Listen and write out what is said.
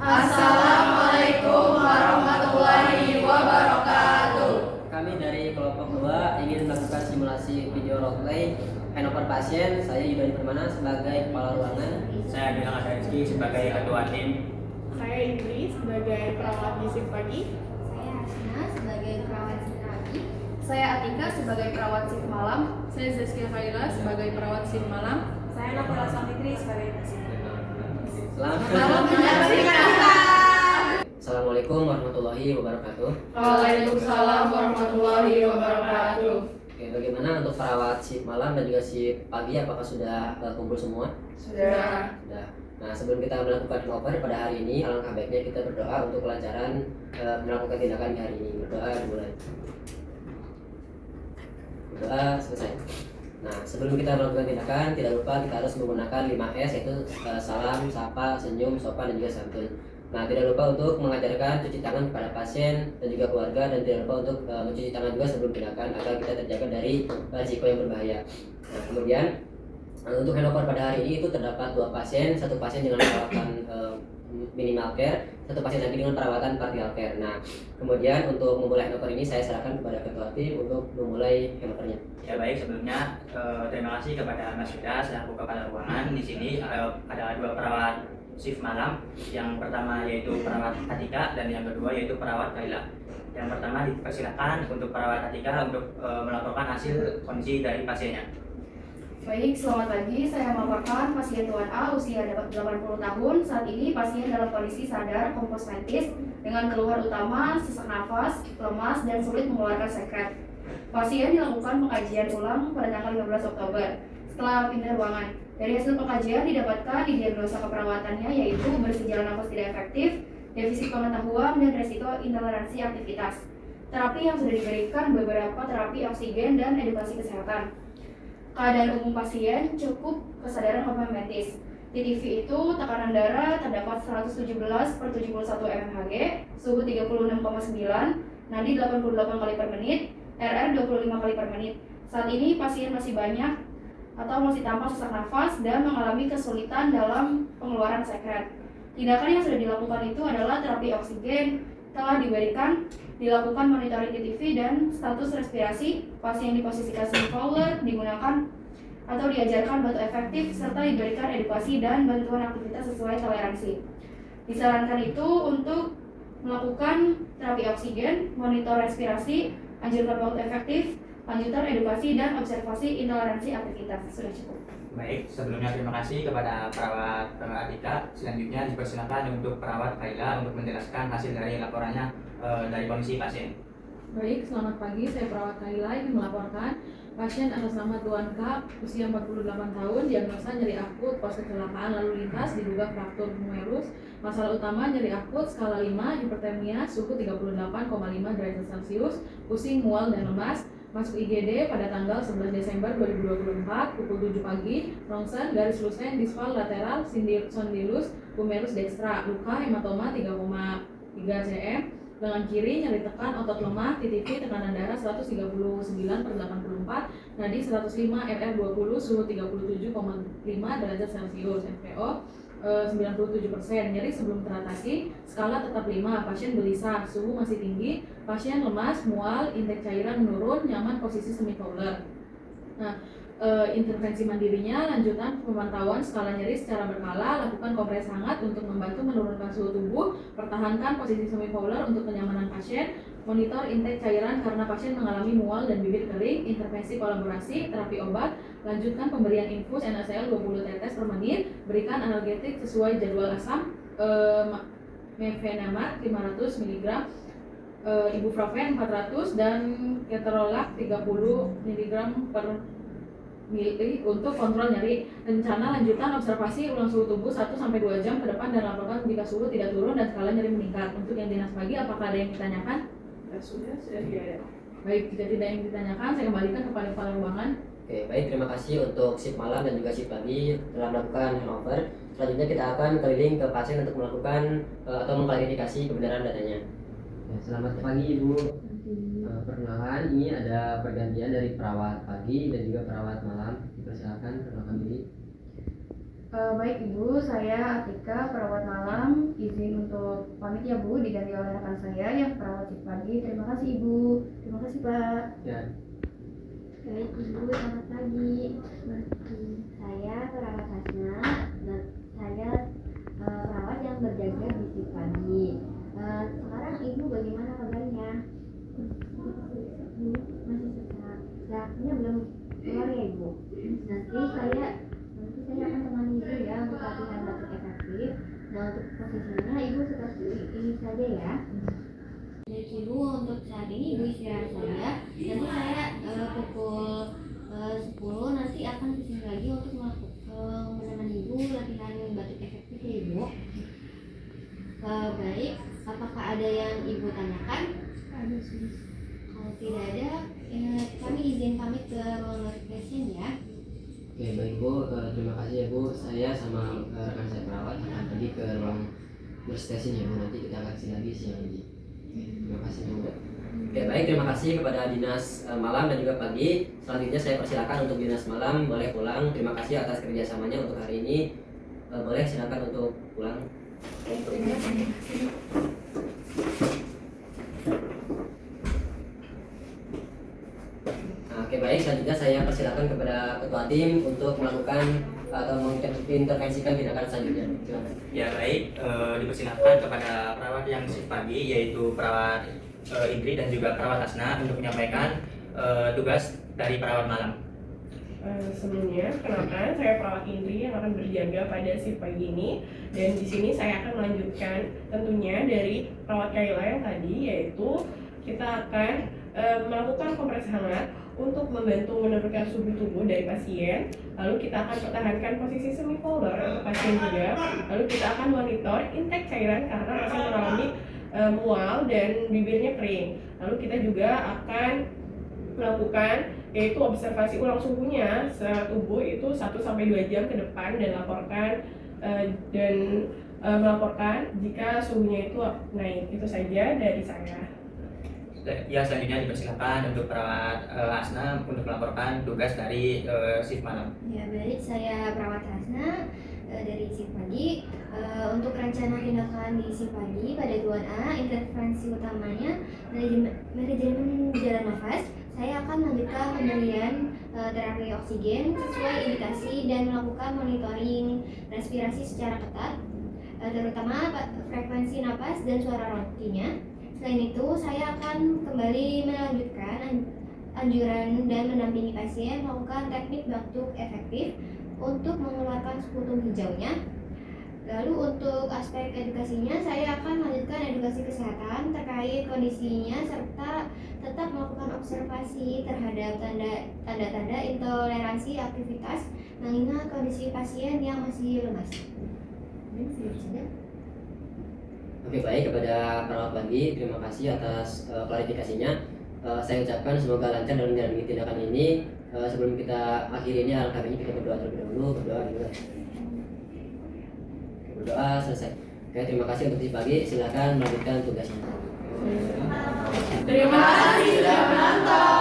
Assalamualaikum warahmatullahi wabarakatuh. Kami dari kelompok 2 ingin melakukan simulasi video roleplay handover pasien. Saya Yudhani Permana sebagai kepala ruangan. Saya Bilang Rizky sebagai ketua tim. Saya Indri sebagai perawat di shift pagi. Saya Hasna sebagai perawat shift pagi. Saya Atika sebagai perawat shift malam. Saya Zazkia Khaira sebagai perawat shift malam. Saya Nafila Safitri sebagai pasien. Selamat menyaksikan. Assalamualaikum warahmatullahi wabarakatuh. Waalaikumsalam warahmatullahi wabarakatuh. Oke, bagaimana untuk perawat shift malam dan juga shift pagi? Apakah sudah kumpul semua? Sudah. Sudah. Nah, sebelum kita melakukan handover pada hari ini, alangkah baiknya kita berdoa untuk kelancaran melakukan tindakan di hari ini. Berdoa dimulai. Berdoa selesai. Nah, sebelum kita melakukan tindakan, tidak lupa kita harus menggunakan 5S, yaitu salam, sapa, senyum, sopan, dan juga santun. Nah, tidak lupa untuk mengajarkan cuci tangan kepada pasien dan juga keluarga, dan tidak lupa untuk mencuci tangan juga sebelum tindakan agar kita terjaga dari risiko yang berbahaya. Nah, kemudian untuk handover pada hari ini itu terdapat 2 pasien, 1 pasien dengan perawatan minimal care, 1 pasien lagi dengan perawatan partial care. Nah, kemudian untuk memulai handover ini saya serahkan kepada ketua tim untuk memulai handovernya. Ya baik, sebelumnya terima kasih kepada Mas Yuda selaku kepala ruangan. Di sini ada 2 perawat shift malam. Yang pertama yaitu perawat Atika dan yang kedua yaitu perawat Kaila. Yang pertama dipersilakan untuk perawat Atika untuk melaporkan hasil kondisi dari pasiennya. Baik, selamat pagi. Saya melaporkan pasien Tuan A usia 80 tahun. Saat ini pasien dalam kondisi sadar kompos mentis dengan keluhan utama sesak nafas, lemas, dan sulit mengeluarkan sekret. Pasien dilakukan pengkajian ulang pada tanggal 15 Oktober setelah pindah ruangan. Dari hasil pengkajian didapatkan diagnosa keperawatannya yaitu bersejarah nafas tidak efektif, defisit pengetahuan, dan resiko intoleransi aktivitas. Terapi yang sudah diberikan beberapa terapi oksigen dan edukasi kesehatan. Keadaan umum pasien cukup kesadaran kompos mentis. TTV itu tekanan darah terdapat 117/71 mmHg, suhu 36,9, nadi 88 kali per menit, RR 25 kali per menit. Saat ini pasien masih banyak atau masih tampak sesak nafas dan mengalami kesulitan dalam pengeluaran sekret. Tindakan yang sudah dilakukan itu adalah terapi oksigen, telah diberikan, dilakukan monitoring TTV dan status respirasi, pasien diposisikan semi-fowler, digunakan atau diajarkan batu efektif, serta diberikan edukasi dan bantuan aktivitas sesuai toleransi. Disarankan itu untuk melakukan terapi oksigen, monitor respirasi, anjurkan batu efektif, lanjutan edukasi dan observasi intoleransi aktivitas. Sudah cukup. Baik, sebelumnya terima kasih kepada perawat Atika. Selanjutnya dipersilakan untuk perawat Kaila untuk menjelaskan hasil dari laporannya dari kondisi pasien. Baik, selamat pagi. Saya perawat Kaila ingin melaporkan pasien atas nama Tuan K, usia 48 tahun, diagnosa nyeri akut pas kecelakaan lalu lintas, diduga fraktur humerus. Masalah utama nyeri akut skala 5, hipertermia, suhu 38,5 derajat Celcius, pusing, mual, dan lemas. Masuk IGD pada tanggal 11 Desember 2024 pukul 7 pagi, rongsen garis lusen distal lateral condylus humerus dextra, luka hematoma 3,3 cm, lengan kiri nyeri tekan otot lemah, TTV tekanan darah 139/84, nadi 105 RR20, suhu 37,5 derajat Celcius, FPO 97%, nyeri sebelum teratasi, skala tetap 5, pasien gelisah, suhu masih tinggi, pasien lemas, mual, intake cairan menurun, nyaman posisi semi-fowler. Nah, intervensi mandirinya, lanjutan pemantauan skala nyeri secara berkala, lakukan kompres hangat untuk membantu menurunkan suhu tubuh, pertahankan posisi semi-fowler untuk kenyamanan pasien, monitor intake cairan karena pasien mengalami mual dan bibir kering, intervensi kolaborasi, terapi obat, lanjutkan pemberian infus NaCl 20 tetes per menit, berikan analgetik sesuai jadwal asam, mefenamat 500 mg, ibuprofen 400 dan keterolak 30 mg per mili untuk kontrol nyeri. Rencana lanjutan observasi ulang suhu tubuh 1-2 jam ke depan dan laporkan jika suhu tidak turun dan skala nyeri meningkat. Untuk yang dinas pagi, apakah ada yang ditanyakan? Sudah tidak ada. Baik, jika tidak yang ditanyakan, saya kembalikan kepada kepala ruangan. Oke, baik, terima kasih untuk shift malam dan juga shift pagi telah melakukan handover. Selanjutnya kita akan keliling ke pasien untuk melakukan atau mengklarifikasi kebenaran datanya. Ya, selamat pagi Ibu. Perkenalkan, ini ada pergantian dari perawat pagi dan juga perawat malam. Dipersilakan perkenalkan diri. Baik Ibu, saya Atika, perawat malam. Izin untuk pamit ya Bu, diganti oleh rekan saya yang perawat shift pagi. Terima kasih Ibu. Terima kasih Pak. Ya. Baik Ibu, selamat pagi. Saya perawat Hasna dan saya perawat yang berjaga di shift pagi. Sekarang Ibu bagaimana kabarnya? Masih sesak. Sakitnya belum keluar ya Ibu? Nanti saya akan temani Ibu ya untuk latihan batuk efektif. Nah untuk posisinya Ibu seperti ini saja ya. Baik Ibu, untuk saat ini Ibu istirahat saja. Nanti saya pukul 10 nanti akan kesini lagi untuk menemani Ibu latihan batuk efektif ya Ibu. Baik, apakah ada yang Ibu tanyakan? Ada sih. Kalau tidak ada, kami izin pamit ke ruang pasien ya. Oke, baik Bu, terima kasih ya Bu. Saya sama rekan saya perawat akan pergi ke ruang workstation ya Bu. Nanti kita akan kesini lagi siang ini. Terima kasih Bu. Oke, baik, terima kasih kepada dinas malam dan juga pagi. Selanjutnya saya persilakan untuk dinas malam boleh pulang. Terima kasih atas kerjasamanya untuk hari ini. Boleh silakan untuk pulang. Oke baik, selanjutnya saya persilakan kepada ketua tim untuk melakukan atau mengintervensikan tindakan selanjutnya. Silakan. Ya baik, dipersilakan kepada perawat yang shift pagi yaitu perawat Indri dan juga perawat Hasna untuk menyampaikan tugas dari perawat malam. Sebelumnya, kenalkan saya perawat Indri yang akan berjaga pada shift pagi ini, dan di sini saya akan melanjutkan tentunya dari perawat Kayla yang tadi, yaitu kita akan melakukan kompres hangat untuk membantu menurunkan suhu tubuh dari pasien. Lalu kita akan pertahankan posisi semi polar untuk pasien juga. Lalu kita akan monitor intake cairan karena masih mengalami mual dan bibirnya kering. Lalu kita juga akan melakukan yaitu observasi ulang suhunya tubuh itu 1-2 jam ke depan dan melaporkan jika suhunya itu naik. Itu saja dari saya. Ya selanjutnya dipersilakan untuk perawat Hasna untuk melaporkan tugas dari shift malam. Ya baik, saya perawat Hasna dari shift pagi. Untuk rencana tindakan di shift pagi pada 2A, intervensi utamanya manajemen jalan nafas. Saya akan melanjutkan pemberian terapi oksigen sesuai indikasi dan melakukan monitoring respirasi secara ketat, terutama frekuensi napas dan suara rotinya. Selain itu, saya akan kembali melanjutkan anjuran dan mendampingi pasien melakukan teknik batuk efektif untuk mengeluarkan sekutum hijaunya. Lalu untuk aspek edukasinya, saya akan melanjutkan edukasi kesehatan terkait kondisinya serta tetap melakukan observasi terhadap tanda-tanda intoleransi aktivitas mengingat kondisi pasien yang masih lemas. Oke baik, kepada perawat pagi terima kasih atas klarifikasinya. Saya ucapkan semoga lancar dalam menjalani tindakan ini. Sebelum kita akhiri ini, alangkah baiknya kita berdoa terlebih dahulu. Berdoa selesai. Oke, terima kasih untuk si pagi. Silakan melanjutkan tugasnya. Terima kasih sudah menonton.